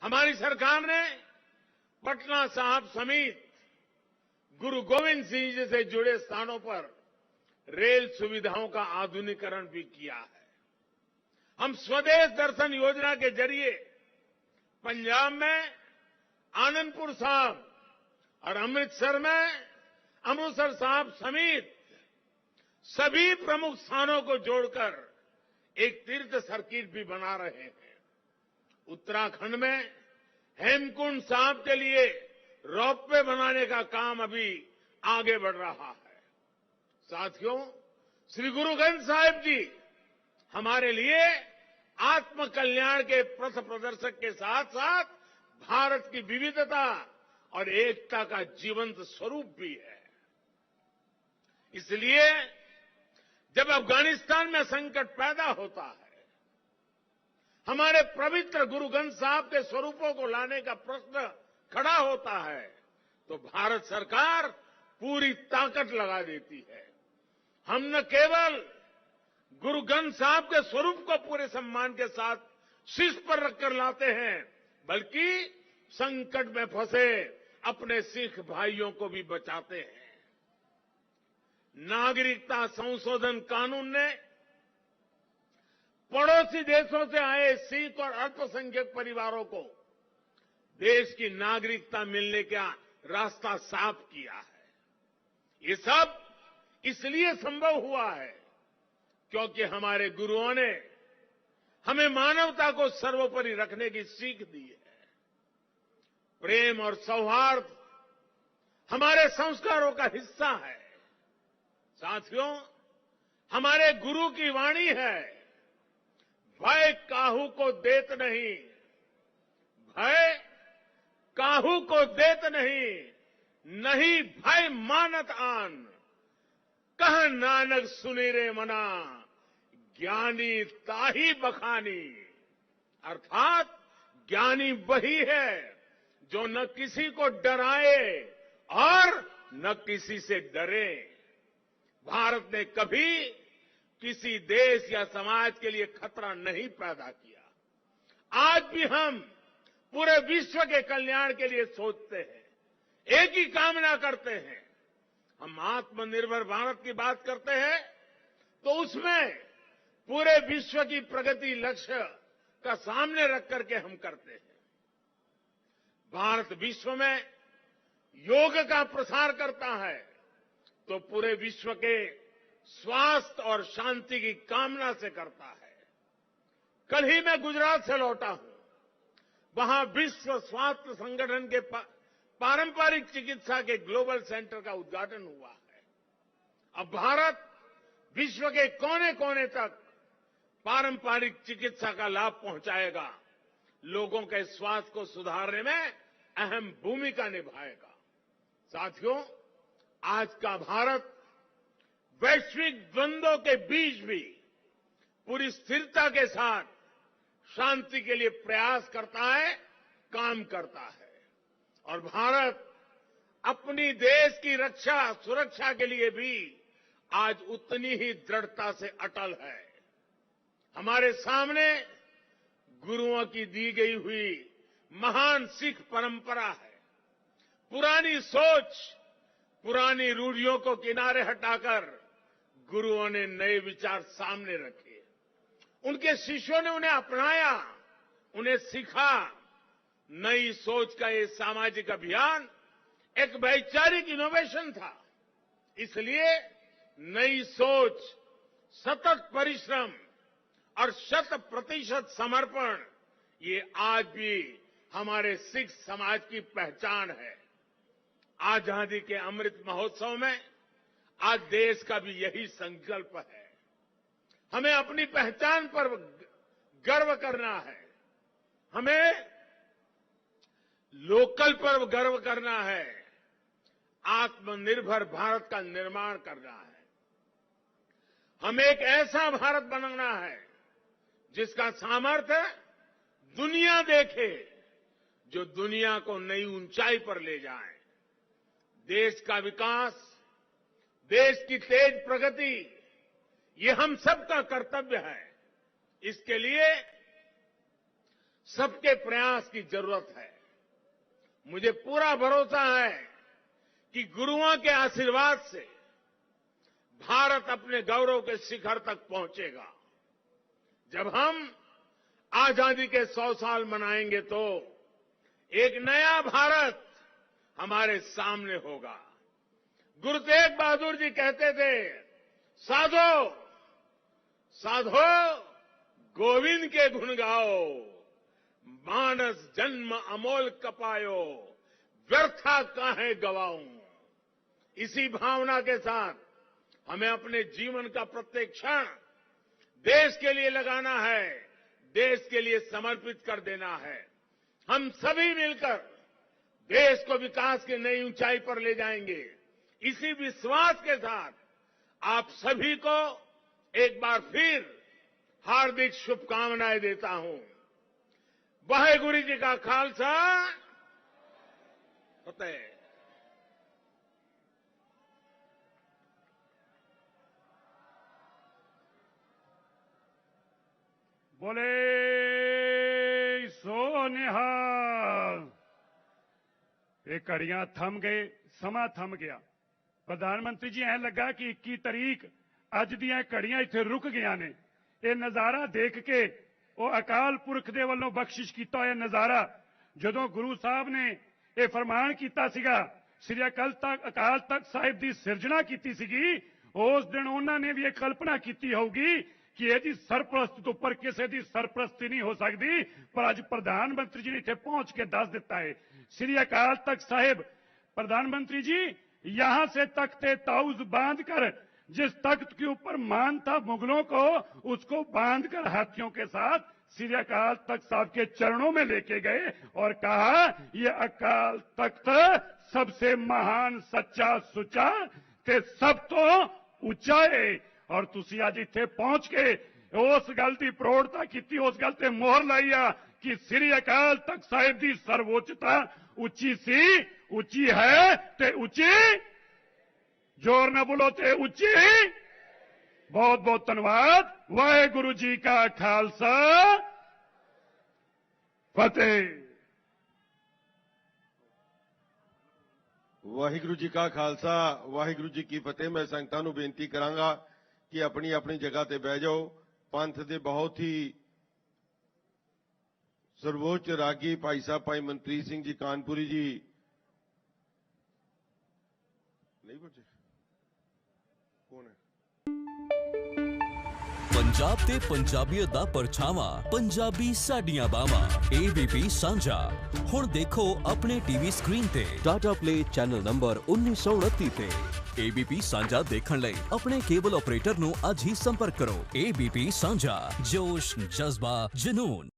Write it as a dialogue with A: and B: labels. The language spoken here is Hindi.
A: हमारी सरकार ने पटना साहिब समेत गुरु गोविंद सिंह जी से जुड़े स्थानों पर रेल सुविधाओं का आधुनिकीकरण भी किया है। हम स्वदेश दर्शन योजना के जरिए पंजाब में आनंदपुर साहिब और अमृतसर साहिब समेत सभी प्रमुख स्थानों को जोड़कर एक तीर्थ सर्किट भी बना रहे हैं। उत्तराखंड में हेमकुंड साहिब के लिए रोपवे बनाने का काम अभी आगे बढ़ रहा है। साथियों, श्री गुरु ग्रंथ साहिब जी हमारे लिए आत्म कल्याण के पथ प्रदर्शक के साथ साथ भारत की विविधता और एकता का जीवंत स्वरूप भी है। इसलिए जब अफगानिस्तान में संकट पैदा होता है, हमारे पवित्र गुरु ग्रंथ साहिब के स्वरूपों को लाने का प्रश्न खड़ा होता है, तो भारत सरकार पूरी ताकत लगा देती है। हम न केवल गुरु ग्रंथ साहिब के स्वरूप को पूरे सम्मान के साथ शीर्ष पर रखकर लाते हैं, बल्कि संकट में फंसे अपने सिख भाइयों को भी बचाते हैं। नागरिकता संशोधन कानून ने पड़ोसी देशों से आए सिख और अल्पसंख्यक परिवारों को देश की नागरिकता मिलने का रास्ता साफ किया है। ये सब इसलिए संभव हुआ है क्योंकि हमारे गुरुओं ने हमें मानवता को सर्वोपरि रखने की सीख दी है। प्रेम और सौहार्द हमारे संस्कारों का हिस्सा है। साथियों, हमारे गुरु की वाणी है, भय काहू को देत नहीं, भय काहू को देत नहीं, नहीं भय मानत आन, कह नानक सुनी रे मना, ज्ञानी ताही बखानी। अर्थात ज्ञानी वही है जो न किसी को डराए और न किसी से डरे। भारत ने कभी किसी देश या समाज के लिए खतरा नहीं पैदा किया। आज भी हम पूरे विश्व के कल्याण के लिए सोचते हैं, एक ही कामना करते हैं। हम आत्मनिर्भर भारत की बात करते हैं तो उसमें पूरे विश्व की प्रगति लक्ष्य का सामने रख करके हम करते हैं। भारत विश्व में योग का प्रसार करता है तो पूरे विश्व के स्वास्थ्य और शांति की कामना से करता है। कल ही मैं गुजरात से लौटा हूं। वहां विश्व स्वास्थ्य संगठन के पारंपरिक चिकित्सा के ग्लोबल सेंटर का उद्घाटन हुआ है। अब भारत विश्व के कोने कोने तक पारंपरिक चिकित्सा का लाभ पहुंचाएगा, लोगों के स्वास्थ्य को सुधारने में अहम भूमिका निभाएगा। साथियों, आज का भारत वैश्विक द्वंद्वों के बीच भी पूरी स्थिरता के साथ शांति के लिए प्रयास करता है, काम करता है। और भारत अपनी देश की रक्षा सुरक्षा के लिए भी आज उतनी ही दृढ़ता से अटल है। हमारे सामने गुरुओं की दी गई हुई महान सिख परंपरा है। पुरानी सोच, पुरानी रूढ़ियों को किनारे हटाकर गुरुओं ने नए विचार सामने रखे। उनके शिष्यों ने उन्हें अपनाया, उन्हें सीखा। नई सोच का ये सामाजिक अभियान एक वैचारिक इनोवेशन था। इसलिए नई सोच, सतत परिश्रम और 100% समर्पण, ये आज भी हमारे सिख समाज की पहचान है। आजादी के अमृत महोत्सव में आज देश का भी यही संकल्प है। हमें अपनी पहचान पर गर्व करना है, हमें लोकल पर गर्व करना है, आत्मनिर्भर भारत का निर्माण करना है। हमें एक ऐसा भारत बनाना है जिसका सामर्थ्य दुनिया देखे, जो दुनिया को नई ऊंचाई पर ले जाए। देश का विकास, देश की तेज प्रगति, ये हम सबका कर्तव्य है। इसके लिए सबके प्रयास की जरूरत है। मुझे पूरा भरोसा है कि गुरुओं के आशीर्वाद से भारत अपने गौरव के शिखर तक पहुंचेगा। जब हम आजादी के 100 साल मनाएंगे तो एक नया भारत हमारे सामने होगा। गुरु तेग बहादुर जी कहते थे, साधो साधो गोविंद के गुण गाओ, मानस जन्म अमोल कपायो, व्यर्था काहे गवाऊं। इसी भावना के साथ हमें अपने जीवन का प्रत्येक क्षण देश के लिए लगाना है, देश के लिए समर्पित कर देना है। हम सभी मिलकर देश को विकास की नई ऊंचाई पर ले जाएंगे। इसी विश्वास के साथ आप सभी को एक बार फिर हार्दिक शुभकामनाएं देता हूं। वाहेगुरु जी का खालसा, फतेह।
B: बोले सो निहाल। ये घड़ियां थम गए, समा थम गया। प्रधानमंत्री जी ऐ लगा कि 21 तारीख अज दियां घड़ियां इत्थे रुक गईयां ने। ये नज़ारा देख के वो अकाल पुरख दे वल्लों बख्शिश कीता होया नज़ारा, जदों गुरु साहब ने ये फरमान कीता सीगा, श्री अकाल तख्त साहिब दी सिरजना कीती सीगी, उस दिन उन्हां ने भी ये कल्पना कीती होगी कि ਇਹਦੀ सरप्रस्ती तो उपर किसी की सरप्रस्ती नहीं हो सकती। पर अज प्रधानमंत्री जी ने इत्थे पहुंच के दस दिता है। श्री अकाल तख्त साहिब, प्रधानमंत्री जी यहां से तख्ते ताउज बांध कर जिस तख्त के ऊपर मान था मुगलों को, उसको बांध कर हाथियों के साथ श्री अकाल तख्त साहब के चरणों में लेके गए और कहा, ये अकाल तख्त सबसे महान, सच्चा, सुचा ते सब तो उच्चा है। और तुसी अज इत्थे पहुंच के उस गल की प्रौढ़ता की, उस गल ते मोहर लाई आ कि श्री अकाल तख्त साहिब की सर्वोच्चता उच्ची सी, उच्ची है ते उच्ची, जोर न बोलो ते उच्ची। बहुत बहुत धन्यवाद। वाहेगुरु जी का खालसा, फतेह।
C: वाहिगुरु जी का खालसा, वाहिगुरु जी की फतेह। मैं संगतां नूं बेनती करांगा कि अपनी अपनी जगह ते बह जाओ। पंथ दे बहुत ही सर्वोच्च रागी भाई साहब भाई मनप्रीत सिंह जी कानपुरी जी नहीं बचे, कौन है?
D: पंजाब ते पंजाबीयत दा परछावां, पंजाबी साडियां बावां। ABP साझा हुण देखो अपने टीवी स्क्रीन ते टाटा प्ले चैनल नंबर 1929 ते। ABP साझा देखण लई अपने केबल ऑपरेटर नूं अज ही संपर्क करो। ABP साझा, जोश, जज्बा, जुनून।